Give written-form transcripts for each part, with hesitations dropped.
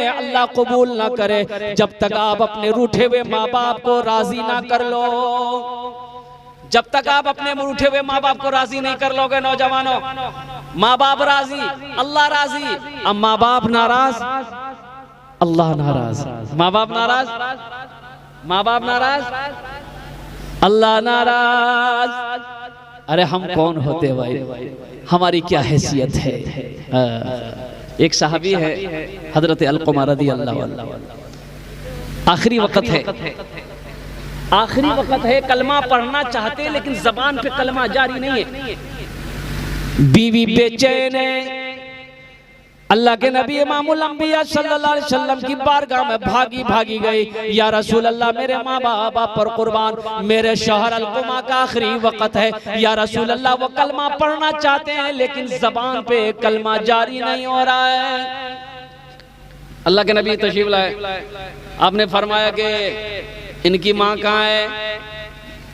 अल्लाह कबूल ना करे जब तक आप अपने रूठे हुए माँ बाप को राजी ना कर लो। जब तक आप अपने रूठे हुए माँ बाप को राजी नहीं कर लोगे नौजवानों, माँ बाप राजी अल्लाह राजी, अब माँ बाप नाराज अल्लाह नाराज, माँ बाप नाराज, माँ बाप नाराज अल्लाह नाराज। अरे हम कौन होते भाई, हमारी क्या हैसियत है। एक सहाबी है हजरत अलकुमा रज़ी अल्लाह अन्हु, आखिरी वक्त है, आखिरी वक्त है, कलमा पढ़ना चाहते लेकिन जबान पे कलमा जारी नहीं है। बीवी बेचैन है, अल्लाह के नबी इमामुल अंबिया सल्लल्लाहु अलैहि वसल्लम की बारगाह में भागी भागी गई, या रसूल अल्लाह मेरे माँ बाप पर कुर्बान, मेरे शौहर अलकुमा का आखिरी वक्त है, या रसूल अल्लाह वो कलमा पढ़ना चाहते हैं लेकिन जबान पे कलमा जारी नहीं हो रहा है। अल्लाह के नबी तशरीफ लाए, आपने फरमाया कि इनकी माँ कहाँ है?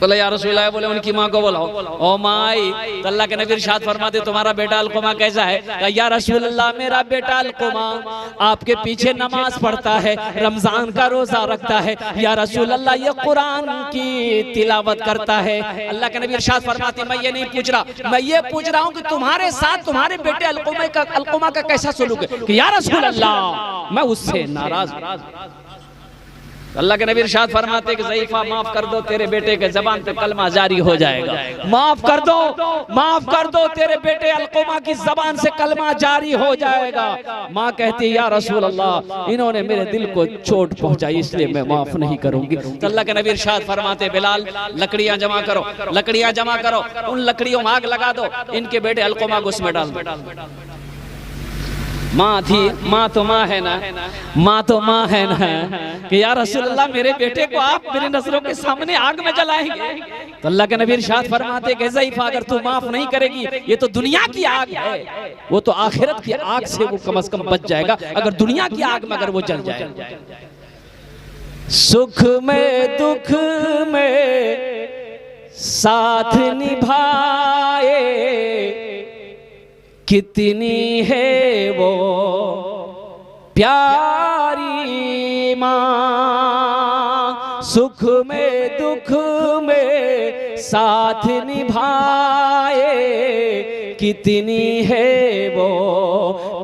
बोले या रसूल अल्लाह, बोले उनकी माँ को बुलाओ। ओ माँ आई तो अल्लाह के नबी इरशाद फरमाते तुम्हारा बेटा अलकुमा कैसा है? या रसूल अल्लाह मेरा बेटा अलकुमा आपके पीछे नमाज पढ़ता है, रमजान का रोजा रखता है, या रसूल अल्लाह ये कुरान की तिलावत करता है। अल्लाह के नबी इरशाद फरमाते मैं ये नहीं पूछ रहा, मैं ये पूछ रहा हूँ कि तुम्हारे साथ तुम्हारे बेटे अलकुमा का कैसा सलूक है? कि या रसूल अल्लाह मैं उससे नाराज। अल्लाह के नबी इरशाद फरमाते कि ज़ईफा माफ कर दो, तेरे बेटे के जबान पे कलमा जारी हो जाएगा। माफ कर दो, माफ कर दो, तेरे बेटे अलकुमा की जबान से कलमा जारी हो जाएगा। माँ कहती या रसूल अल्लाह इन्होंने मेरे दिल को चोट पहुंचाई इसलिए मैं माफ नहीं करूंगी। तो अल्लाह के नबी इरशाद फरमाते बिलाल लकड़ियां जमा करो, लकड़ियां जमा करो, उन लकड़ियों में आग लगा दो, इनके बेटे अलकुमा को उसमें डाल दो। माँ थी, माँ तो माँ है ना, माँ तो माँ है ना, कि या रसूल अल्लाह मेरे बेटे को आप मेरी नजरों के सामने आग में जलाएंगे। तो अल्लाह के नबी इरशाद फरमाते कि ज़ईफा अगर तू माफ नहीं करेगी ये तो दुनिया की आग है, वो तो आखिरत की आग से वो कम से कम बच जाएगा, अगर दुनिया की आग में अगर वो जल जाए। सुख में दुख में साथ निभाए कितनी है वो प्यारी माँ, सुख में दुख में साथ निभाए कितनी है वो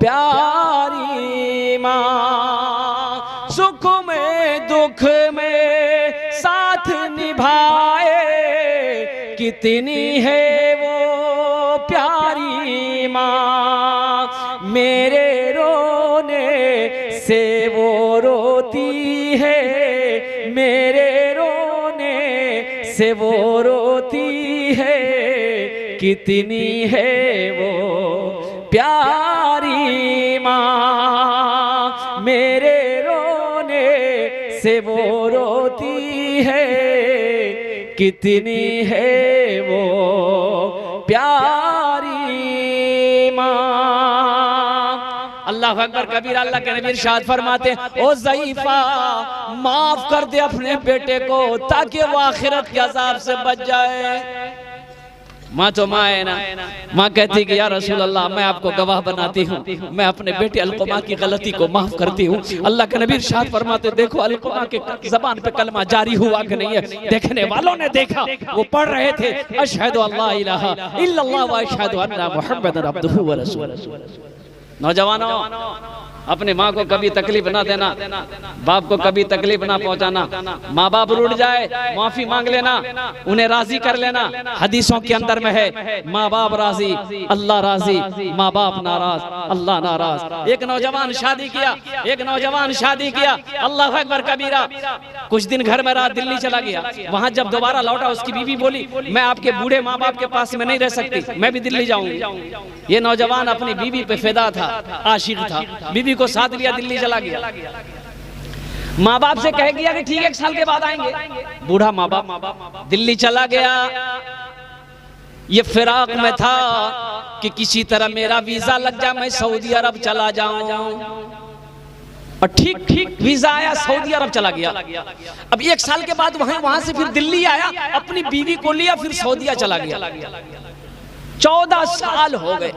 प्यारी माँ, सुख में दुख में साथ निभाए कितनी है वो प्यारी माँ, मेरे रोने से वो रोती है, मेरे रोने से वो रोती है कितनी है वो प्यारी माँ, मेरे रोने से वो रोती है कितनी है वो प्यारी माँ। अल्लाह अकबर कबीर। अल्लाह के नबी इरशाद फरमाते ओ ज़ईफा माफ कर दे अपने बेटे को ताकि वो आखिरत के अजाब से बच जाए। माँ तो माँ है ना, माँ कहती कि या रसूल अल्लाह मैं आपको गवाह बनाती हूँ, मैं अपने बेटे अलकुमा की गलती को माफ करती हूँ। अल्लाह के नबी इरशाद फरमाते देखो अलकुमा के जबान पे कलमा जारी हुआ कि नहीं है। देखने वालों ने देखा, वो पढ़ रहे थे अशहदु अल्ला इलाहा इल्लल्लाह व अशहदु अन्ना मुहम्मदन अब्दुहु व रसूलुहु। नौजवानों अपने माँ को कभी तकलीफ ना देना, बाप को कभी तकलीफ ना पहुंचाना। माँ बाप रूठ जाए माफी मांग लेना, उन्हें राजी कर लेना। हदीसों के अंदर में है माँ बाप राजी अल्लाह राजी, माँ बाप नाराज अल्लाह नाराज। एक नौजवान शादी किया, एक नौजवान शादी किया, अल्लाह अकबर कबीरा। कुछ दिन घर में रहा, दिल्ली चला गया। वहां जब दोबारा लौटा उसकी बीवी बोली मैं आपके बूढ़े माँ बाप के पास में नहीं रह सकती, मैं भी दिल्ली जाऊंगी। ये नौजवान अपनी बीवी पे फिदा था, आशिक था, बीवी को साथ लिया दिल्ली चला गया। माँ बाप से कह गया कि ठीक है 1 साल के बाद आएंगे। बूढ़ा माँ बाप दिल्ली चला गया। ये फिराक में था कि किसी तरह मेरा वीजा लग जाए, मैं सऊदी अरब चला जाऊं। और ठीक वीजा आया, सऊदी अरब चला गया। अब 1 साल के बाद वहां से फिर दिल्ली आया, अपनी बीवी को लिया, फिर सऊदीया चला गया। 14 साल हो गए।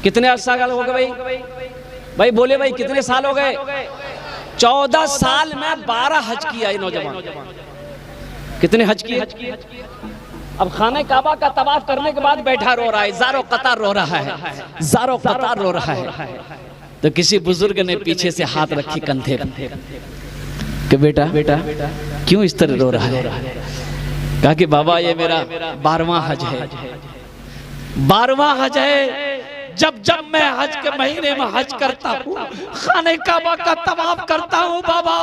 कितने साल हो गए भाई? भाई बोले भाई कितने साल हो गए? 14 साल में 12 हज किया ये नौजवान। कितने हज किए? अब खाने काबा का तवाफ करने के बाद बैठा रो रहा है, ज़ारो कतार रो रहा है, ज़ारो कतार रो रहा है। तो किसी बुजुर्ग ने पीछे से हाथ रखी कंधे पे कि बेटा क्यों इस तरह रो रहा है? कहा कि बाबा ये मेरा 12वां हज है, 12वां हज है। जब जब मैं हज के महीने में हज करता हूँ, खाने काबा का तवाफ करता हूँ बाबा,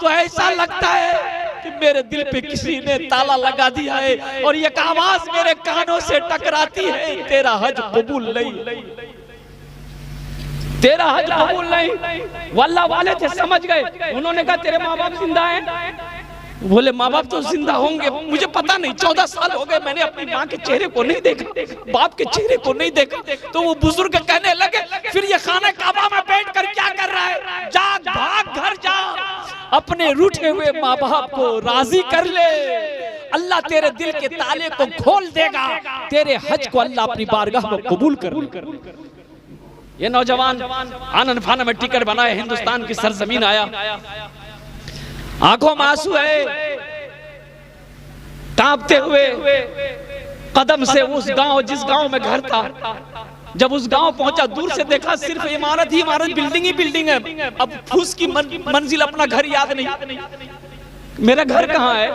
तो ऐसा लगता है कि मेरे दिल पे किसी ने ताला लगा दिया है और एक आवाज मेरे कानों से टकराती है, तेरा हज कबूल नहीं, तेरा हज कबूल नहीं। वल्लाह वाले थे, समझ गए। उन्होंने कहा तेरे माँ बाप जिंदा हैं? बोले माँ बाप तो जिंदा होंगे, मुझे पता नहीं, 14 साल हो गए मैंने अपनी माँ के चेहरे को नहीं देखा, बाप के चेहरे को नहीं देखा। तो वो बुजुर्ग कहने लगे फिर ये खाना काबा में बैठकर क्या कर रहा है? जाग भाग घर जा, अपने रूठे हुए माँ बाप को राजी कर ले, अल्लाह तेरे दिल के ताले को खोल देगा, तेरे हज को अल्लाह अपनी बारगाह में कबूल कर। ये नौजवान आनन फानन में टिकट बनाए हिंदुस्तान की सरजमीन आया, आंखों में आंसू है, कांपते हुए कदम से उस गांव, जिस गांव में घर था, जब उस गांव पहुंचा, दूर से देखा सिर्फ इमारत ही इमारत, बिल्डिंग ही बिल्डिंग है। अब फूस की मंजिल, अपना घर याद नहीं, मेरा घर कहाँ है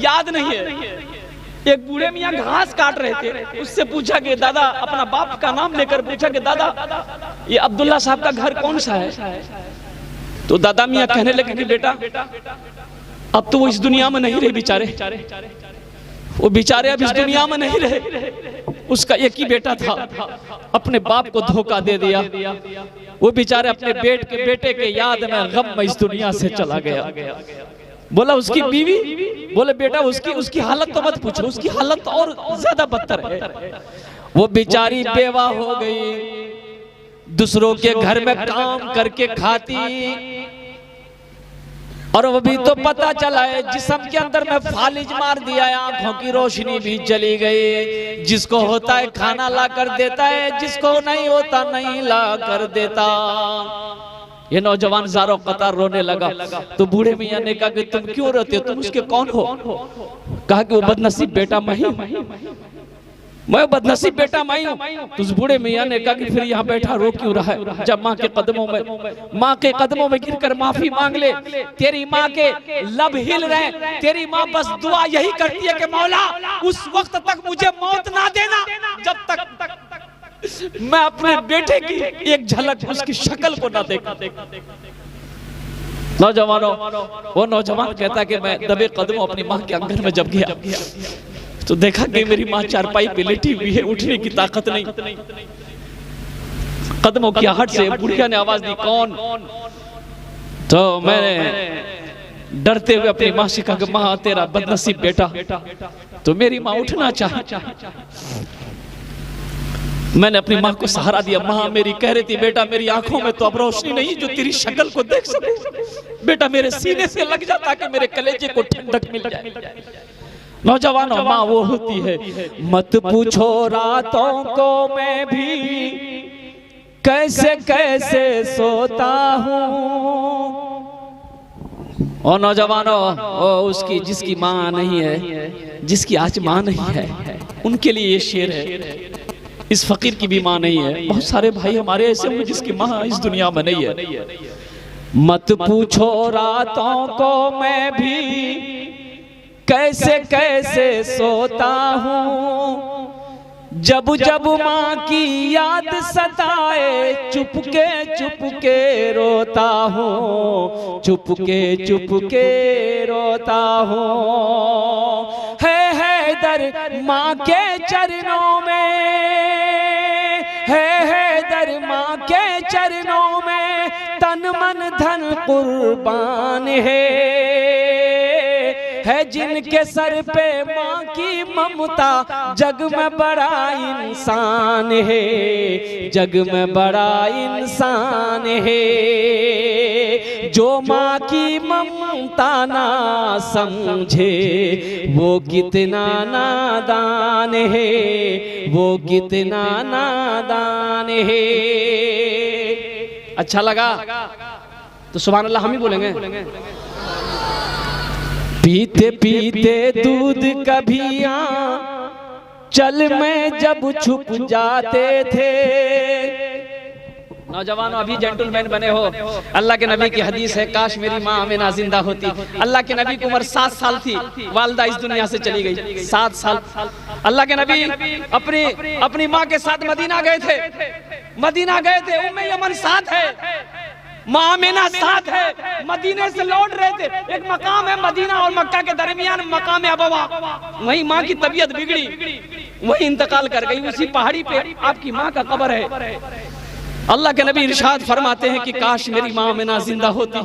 याद नहीं है। एक बूढ़े मियाँ घास काट रहे थे, उससे पूछा कि दादा, अपना बाप का नाम लेकर पूछा कि दादा ये अब्दुल्ला साहब का घर कौन सा है? तो दादा मियाँ कहने लगे कि बेटा अब तो वो इस दुनिया में नहीं रहे बेचारे, वो बेचारे अब इस दुनिया में नहीं रहे, उसका एक ही बेटा था, अपने बाप को धोखा दे दिया, वो बेचारे अपने बेटे के याद में गम में इस दुनिया से चला गया। बोला उसकी बीवी, बोले बेटा उसकी हालत तो मत पूछो, उसकी हालत और ज्यादा बदतर है, वो बेचारी बेवा हो गई, दूसरों के घर में काम करके खाती, और वो भी तो पता चला है जिस्म के अंदर में फालिज मार दिया है, आंखों की रोशनी भी चली गई। जिसको होता है खाना ला कर देता है, जिसको नहीं होता नहीं ला कर देता। ये नौजवान ज़ारो कतार रोने लगा। तो बूढ़े मियाँ ने कहा कि तुम क्यों रोते हो, तुम उसके कौन हो? कहा कि वो बदनसीब बेटा मैं बदनसीब बेटा मैं हूँ। तो उस बूढ़े मियाँ ने कहा कि फिर यहाँ बैठा रो क्यों रहा है? जब माँ के कदमों में गिरकर माफी मांग ले। तेरी माँ के लब हिल रहे, तेरी माँ बस दुआ यही करती है कि मौला उस वक्त तक मुझे मौत ना देना जब तक मैं अपने बेटे की एक झलक, उसकी शक्ल को ना देखा। नौजवानों, वो नौजवान कहता कि मैं दबे कदमों अपनी माँ के आंगन में जब गया तो देखा कि मेरी माँ चारपाई पे लेटी हुई है, उठने की ताकत नहीं। कदमों की आहट से बुढ़िया ने आवाज दी, कौन? तो मैंने डरते हुए अपनी माँ से कहा कि माँ तेरा बदनसीब बेटा। तो मेरी माँ उठना चाहे, मैंने अपनी माँ को सहारा दिया। माँ मेरी कह रही थी बेटा मेरी आंखों में तो अब रोशनी नहीं जो तेरी शक्ल को देख सकूं, बेटा मेरे सीने से लग जा ताकि मेरे कलेजे को ठंडक मिल जाए। नौजवानों, माँ वो होती है, मत पूछो रातों को मैं भी कैसे कैसे सोता हूँ। और नौजवानों, उसकी जिसकी माँ नहीं है, जिसकी आज माँ नहीं है, उनके लिए ये शेर है। इस फकीर की भी माँ नहीं है। बहुत सारे भाई हमारे ऐसे होंगे जिसकी माँ इस दुनिया में नहीं है। मत पूछो रातों को मैं भी कैसे कैसे सोता हूँ, जब जब माँ की याद सताए चुपके रोता हूँ, चुपके रोता हूँ। है दर माँ के चरणों में, है दर माँ के चरणों में, तन मन धन कुर्बान है जिनके सर पे माँ की ममता, जग में बड़ा इंसान है, जग में बड़ा इंसान है। जो माँ की ममता ना समझे वो कितना नादान है, वो कितना नादान है। अच्छा लगा तो सुभान अल्लाह हम ही बोलेंगे। पीते पीते दूध कभी चल में जब छुप जाते थे। नौजवानों अभी जेंटलमैन बने हो, अल्लाह के नबी की हदीस है, काश मेरी माँ आमिना जिंदा होती। अल्लाह के नबी की उम्र 7 साल थी, वालिदा इस दुनिया से चली गई। 7 साल अल्लाह के नबी अपनी माँ के साथ मदीना गए थे। उम्मे यमन साथ है, माँ आमिना साथ है, मदीने से लौट रहे थे। एक मकाम है मदीना और मक्का के दरमियान, मकाम अबवा। वहीं माँ की तबीयत बिगड़ी, वहीं इंतकाल कर गई। उसी पहाड़ी पे आपकी माँ का कब्र है। अल्लाह के नबी इरशाद फरमाते हैं कि काश मेरी माँ आमिना जिंदा होती,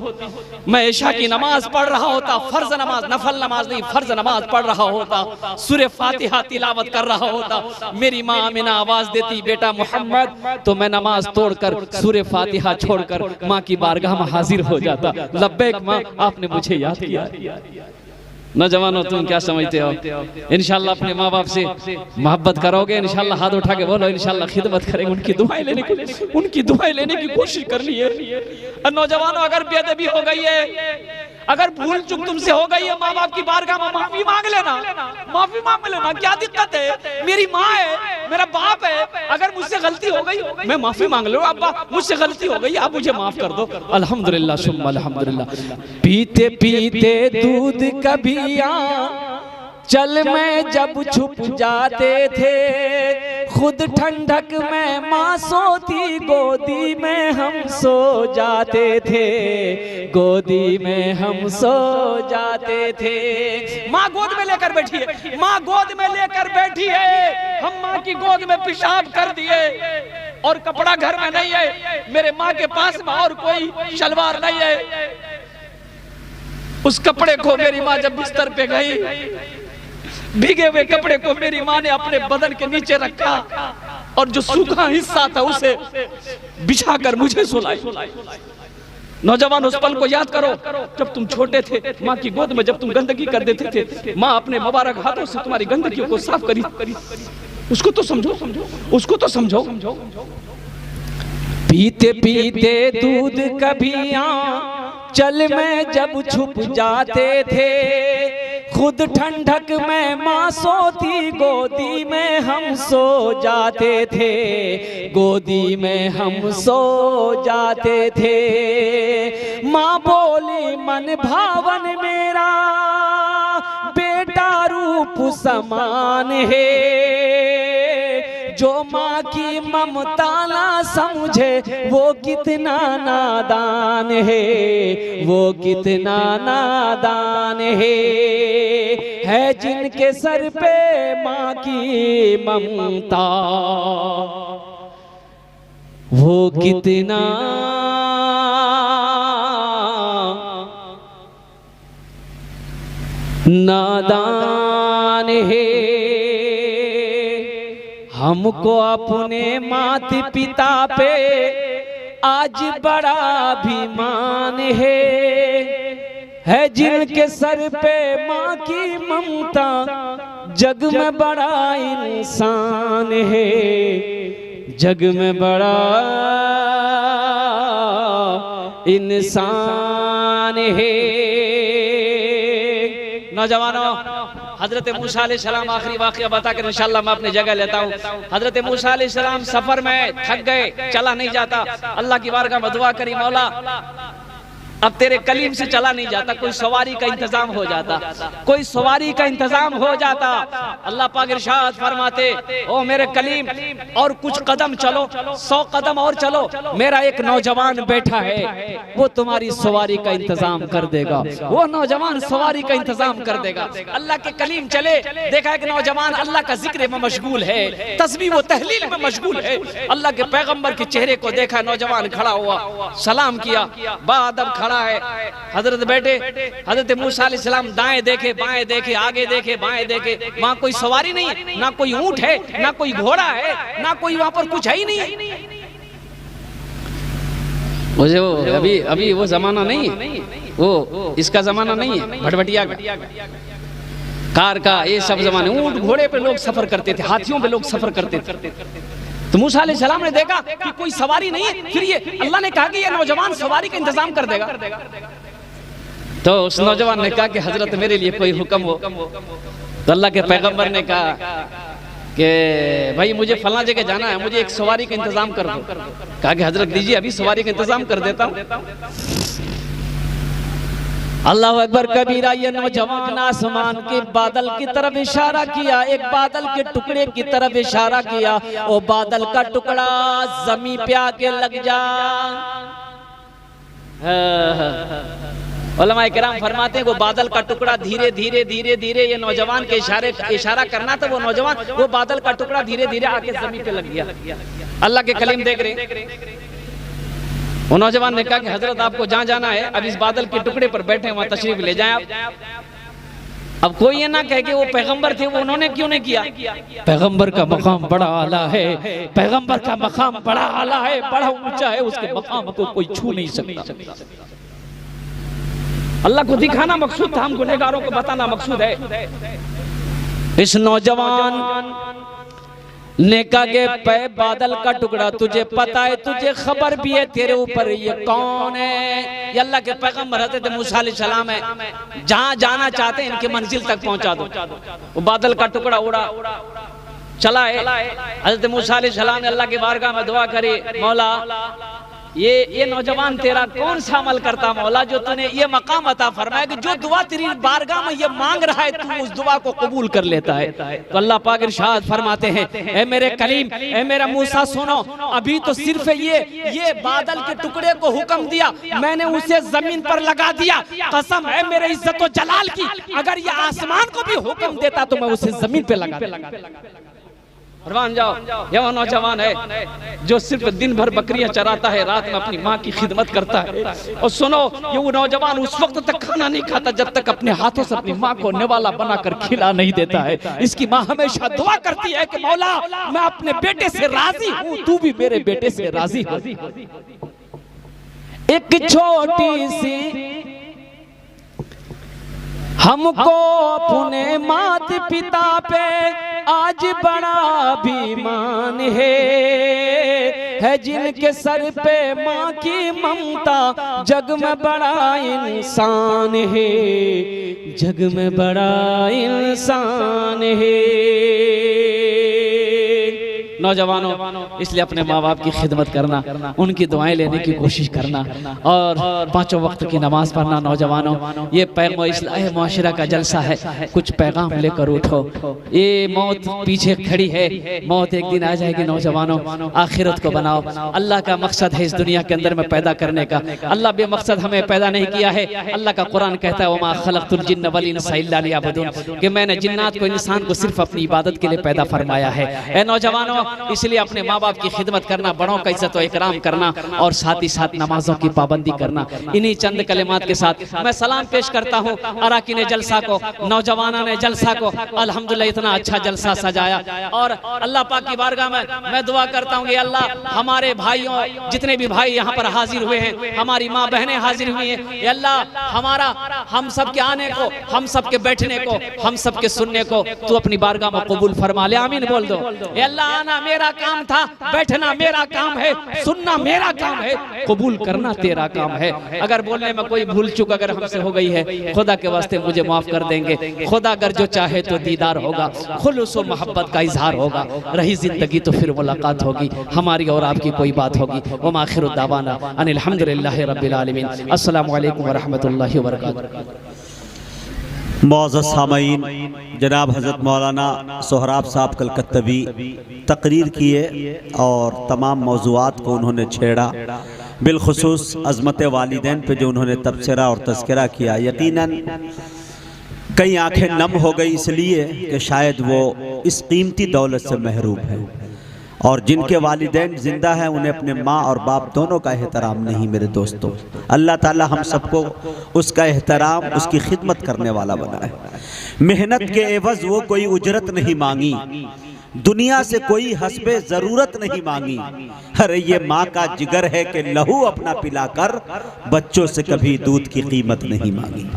मैं इशा की नमाज पढ़ रहा होता, फर्ज नमाज, नफल नमाज नहीं, फर्ज नमाज पढ़ रहा होता, सूरे फातिहा तिलावत कर रहा होता। मेरी माँ आमिना आवाज देती बेटा मोहम्मद, तो मैं नमाज तोड़कर सूरे फातिहा छोड़कर माँ की बारगाह में हाजिर हो जाता। लब्बैक माँ, आपने मुझे याद किया। नौजवानों तुम क्या समझते हो? इंशाल्लाह अपने माँ बाप से मोहब्बत करोगे, इंशाल्लाह हाथ उठा के बोलो इंशाल्लाह खिदमत करेंगे, उनकी दुआएं लेने की कोशिश करनी है। नौजवानों अगर बेअदबी हो गई है, अगर भूल चूक तुमसे हो गई है, माँ बाप की बारगाह में माफी मांग लेना, माफी मांग लेना। क्या दिक्कत है? मेरी माँ है, मेरा बाप है, अगर मुझसे गलती हो गई मैं माफी मांग लूं। अब्बा मुझसे गलती हो गई, आप मुझे माफ कर दो। अल्हम्दुलिल्लाह सुम्मा अल्हम्दुलिल्लाह। पीते पीते दूध कभी चल में जब छुप जाते थे, खुद ठंडक में माँ सोती, गोदी में हम सो जाते थे, गोदी में हम सो जाते थे। माँ गोद में लेकर बैठी है, माँ गोद में लेकर बैठी है, हम माँ की गोद में पेशाब कर दिए और कपड़ा घर में नहीं है, मेरे माँ के पास में और कोई शलवार नहीं है। उस कपड़े को मेरी माँ जब बिस्तर पे गई, भीगे हुए कपड़े को मेरी माँ ने अपने बदन के नीचे रखा और जो सूखा हिस्सा था उसे बिछाकर मुझे सुलाई। नौजवान उस पल को याद करो जब तुम छोटे थे, माँ की गोद में जब तुम गंदगी कर देते थे, माँ अपने मुबारक हाथों से तुम्हारी गंदगियों को साफ करी। उसको तो समझो, उसको तो समझो। पीते पीते दूध कभी चल में जब छुप जाते थे, खुद ठंडक में माँ सोती, गोदी में हम सो जाते थे, गोदी में हम सो जाते थे। माँ बोली मन भावन मेरा बेटा रूप समान है, जो माँ की ममता ना समझे वो कितना नादान है, वो कितना नादान है जिनके सर पे माँ की ममता, वो कितना नादान है। हमको अपने माता पिता पे आज बड़ा अभिमान है जिनके सर पे माँ की ममता, जग में बड़ा इंसान है, जग में बड़ा इंसान है। नौजवानों, हजरत मूसा अलैहिस्सलाम आखिरी वाक़या बताकर इंशाल्लाह मैं अपनी जगह लेता हूँ। हजरत मूसा अलैहिस्सलाम सफर में थक गए, चला नहीं जाता, अल्लाह की बारगाह में दुआ करी, मौला अब तेरे कलीम से चला नहीं जाता, कोई सवारी का इंतजाम हो जाता, कोई सवारी का इंतजाम हो जाता। अल्लाह पाक इरशाद फरमाते, ओ मेरे कलीम और कुछ कदम चलो, 100 कदम और चलो, मेरा एक नौजवान बैठा है, वो तुम्हारी सवारी का इंतजाम कर देगा, वो नौजवान सवारी का इंतजाम कर देगा। अल्लाह के कलीम चले, देखा एक नौजवान अल्लाह का जिक्र में मशगूल है, तस्बीह व तहलील में मशगूल है। अल्लाह के पैगंबर के चेहरे को देखा, नौजवान खड़ा हुआ, सलाम किया, बाअदब खड़ा है। हजरत बैठे, हजरत मूसा अलैहिस्सलाम दाएं देखे, बाएं देखे, आगे देखे, बाएं देखे, वहां कोई सवारी नहीं है, ना कोई ऊंट है, ना कोई घोड़ा है, ना कोई वहां पर कुछ है ही नहीं। मुझे वो अभी वो जमाना नहीं है, वो इसका जमाना नहीं है, भटभटिया का, कार का, ये सब जमाने। ऊंट घोड़े पे लोग सफर करते थे, हाथियों पे लोग सफर करते थे। तो मूसा अलैहिस्सलाम ने देखा कि कोई सवारी नहीं है, फिर ये अल्लाह ने कहा कि ये नौजवान सवारी का इंतजाम कर देगा। तो उस नौजवान ने कहा कि हजरत मेरे लिए कोई हुक्म हो। तो अल्लाह के पैगंबर ने कहा कि भाई मुझे फला जगह जाना है, मुझे एक सवारी का इंतजाम कर दो। कहा कि हजरत दीजिए, अभी सवारी का इंतजाम कर देता हूँ। अल्लाह अकबर कबीरा। ये नौजवान आसमान के बादल की तरफ इशारा किया, एक बादल के टुकड़े की तरफ इशारा किया, वो बादल का टुकड़ा जमीन पे आके लग जा। उलमाए किराम फरमाते हैं वो बादल का टुकड़ा धीरे धीरे धीरे धीरे, ये नौजवान के इशारा करना था, वो नौजवान वो बादल का टुकड़ा धीरे धीरे आके जमीन पे लग गया। अल्लाह के कलीम देख रहे। वो नौजवान ने कहा कि हजरत आपको जहां जाना है, अब इस बादल के टुकड़े पर बैठे वहां तशरीफ ले जाएं आप। अब कोई ये ना कहे कि वो पैगंबर थे, वो उन्होंने क्यों नहीं किया? पैगंबर का मकाम बड़ा आला है, पैगंबर का मकाम बड़ा आला है, बड़ा ऊंचा है, उसके मकाम को कोई छू नहीं सकता। अल्लाह को दिखाना मकसूद था, हम गुनहगारों को बताना मकसूद है। इस नौजवान ने कहा कि बादल का टुकड़ा तुझे पता है, तुझे खबर भी है तेरे ऊपर ये कौन है? ये अल्लाह के पैगंबर हज़रत मूसा अलैहिस्सलाम है, जहां जाना चाहते हैं इनकी मंजिल तक पहुंचा दो। वो बादल का टुकड़ा उड़ा चला है। हज़रत मूसा अलैहिस्सलाम ने अल्लाह की बारगाह में दुआ करी, मौला ये नौजवान तेरा कौन सा अमल करता मौला, जो तूने ये मकाम अता फरमाया कि जो दुआ तेरी बारगाह में ये मांग रहा है तू उस दुआ को कबूल कर लेता है। तो अल्लाह पाक इरशाद फरमाते हैं, ए मेरे कलीम, ए मेरा मूसा सुनो, अभी तो सिर्फ ये बादल के टुकड़े को हुक्म दिया, मैंने उसे जमीन पर लगा दिया। कसम है मेरे इज्जत व जलाल की, अगर ये आसमान को भी हुक्म देता तो मैं उसे जमीन पे लगा। फरमान जाओ, ये वो नौजवान है जो सिर्फ दिन भर बकरियां चराता है, रात में अपनी माँ की खिदमत करता है। और सुनो, ये वो नौजवान उस वक्त तक खाना नहीं खाता जब तक अपने हाथों से अपनी माँ को निवाला बनाकर खिला नहीं देता है। इसकी माँ हमेशा दुआ करती है कि मौला मैं अपने बेटे से राजी हूँ, तू भी मेरे बेटे से राजी हो। एक छोटी सी हमको अपने माता पिता पे आज बड़ा अभिमान है जिनके सर पे माँ की ममता, जग में बड़ा इंसान है, जग में बड़ा इंसान है। नौजवानों, इसलिए अपने माँ बाप की खिदमत करना, उनकी दुआएं लेने की कोशिश करना और पांचों वक्त की नमाज पढ़ना। नौजवानों, ये इस्लाह मुआशरा का जलसा है, कुछ पैगाम लेकर उठो। ये मौत पीछे खड़ी है, मौत एक दिन आ जाएगी। नौजवानों, आखिरत को बनाओ। अल्लाह का मकसद है इस दुनिया के अंदर में पैदा करने का। अल्लाह बेमकसद हमें पैदा नहीं किया है। अल्लाह का कुरान कहता है, वमा खलक़तुल जिन्न वल इंसा इल्ला लियअबुदून, कि मैंने जिन्नात को इंसान को सिर्फ अपनी इबादत के लिए पैदा फरमाया है। ए नौजवानों, इसलिए अपने माँ बाप की खिदमत करना, बड़ों का इज्जत व इकराम करना और साथ ही साथ नमाजों की पाबंदी करना। इन्हीं चंद कलिमात के साथ मैं सलाम पेश करता हूँ अराकीन जलसा को, नौजवानों ने जलसा को। अल्हम्दुलिल्लाह इतना अच्छा जलसा सजाया और अल्लाह पाक की बारगाह में मैं दुआ करता हूँ कि अल्लाह हमारे भाइयों, जितने भी भाई यहाँ पर हाजिर हुए हैं, हमारी माँ बहनें हाजिर हुई हैं, अल्लाह हमारा हम सब के आने को, हम सब के बैठने को, हम सब के सुनने को तू अपनी बारगाह में कबूल फरमा ले। आमीन बोल दो। अल्लाह आना मेरा काम था, बैठना मेरा काम है, सुनना मेरा काम है, कबूल करना तेरा काम है। अगर बोलने में कोई भूल चूक अगर हमसे हो गई है, खुदा के वास्ते मुझे माफ कर देंगे। खुदा अगर जो चाहे तो दीदार होगा, खुलूस व मोहब्बत का इजहार होगा, रही जिंदगी तो फिर मुलाकात होगी, हमारी और आपकी कोई बात होगी। व आखिरु दावाना अनिल हम्दुलिल्लाहि रब्बिल आलमीन। अस्सलामु अलैकुम व रहमतुल्लाहि व बरकातुहू। मौज़ूद सामईन, जनाब हज़रत मौलाना सोहराब साहब कलकत्तवी तकरीर किए और तमाम मौज़ूआत को उन्होंने छेड़ा, बिलखुसूस अज़मत वालिदैन पे जो उन्होंने तबसरा और तज़किरा किया। यकीनन कई आंखें नम हो गई इसलिए कि शायद वो इस कीमती दौलत से महरूम है और जिनके वालिदैन ज़िंदा हैं उन्हें अपने माँ और बाप दोनों का एहतराम नहीं। मेरे दोस्तों, अल्लाह ताला हम सबको उसका एहतराम, उसकी खिदमत करने वाला बनाए। मेहनत के एवज़ वो कोई उजरत नहीं मांगी, दुनिया से कोई हस्बे ज़रूरत नहीं मांगी। अरे ये माँ का जिगर है कि लहू अपना पिलाकर बच्चों से कभी दूध की कीमत नहीं मांगी।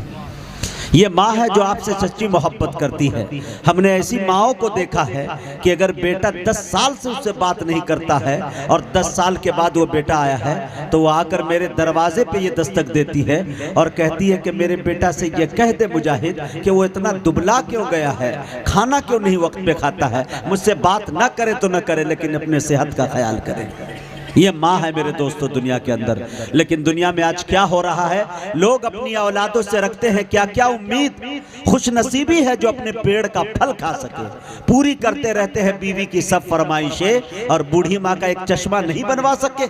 ये माँ है जो आपसे सच्ची मोहब्बत करती है। हमने ऐसी माँओं को देखा है कि अगर बेटा 10 साल से उससे बात नहीं करता है और 10 साल के बाद वो बेटा आया है तो वो आकर मेरे दरवाजे पे ये दस्तक देती है और कहती है कि मेरे बेटा से ये कह दे मुजाहिद कि वो इतना दुबला क्यों गया है, खाना क्यों नहीं वक्त पे खाता है, मुझसे बात ना करे तो ना करे लेकिन अपने सेहत का ख्याल करे। ये माँ है मेरे दोस्तों दुनिया के अंदर। लेकिन दुनिया में आज क्या हो रहा है, लोग अपनी औलादों से रखते हैं क्या क्या उम्मीद, खुश नसीबी है जो अपने पेड़ का फल खा सके, पूरी करते रहते हैं बीवी की सब फरमाइशें और बूढ़ी माँ का एक चश्मा नहीं बनवा सके।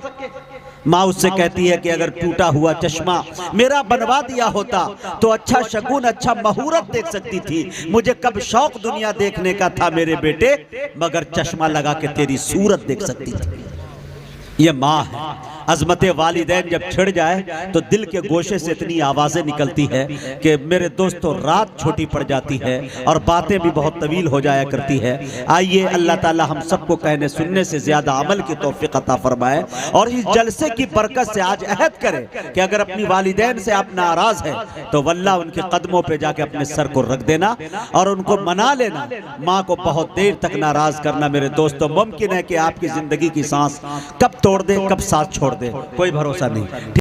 माँ उससे कहती है कि अगर टूटा हुआ चश्मा मेरा बनवा दिया होता तो अच्छा शगुन, अच्छा मुहूर्त देख सकती थी। मुझे कब शौक दुनिया देखने का था मेरे बेटे, मगर चश्मा लगा के तेरी सूरत देख सकती थी। ये माँ है। अजमत वालिदैन जब छिड़ जाए तो दिल के गोशे से इतनी आवाज़ें निकलती है कि मेरे दोस्तों रात छोटी पड़ जाती है और बातें भी बहुत तवील हो जाया करती है। आइए अल्लाह ताला हम सबको कहने सुनने से ज़्यादा अमल की तौफीक अता फरमाए और इस जलसे की बरकत से आज अहद करें कि अगर अपनी वालिदैन से आप नाराज़ हैं तो वल्लाह उनके कदमों पर जाके अपने सर को रख देना और उनको मना लेना। माँ को बहुत देर तक नाराज़ करना मेरे दोस्तों मुमकिन है कि आपकी ज़िंदगी की सांस कब तोड़ दे, कब सांस छोड़ दे, कोई भरोसा नहीं।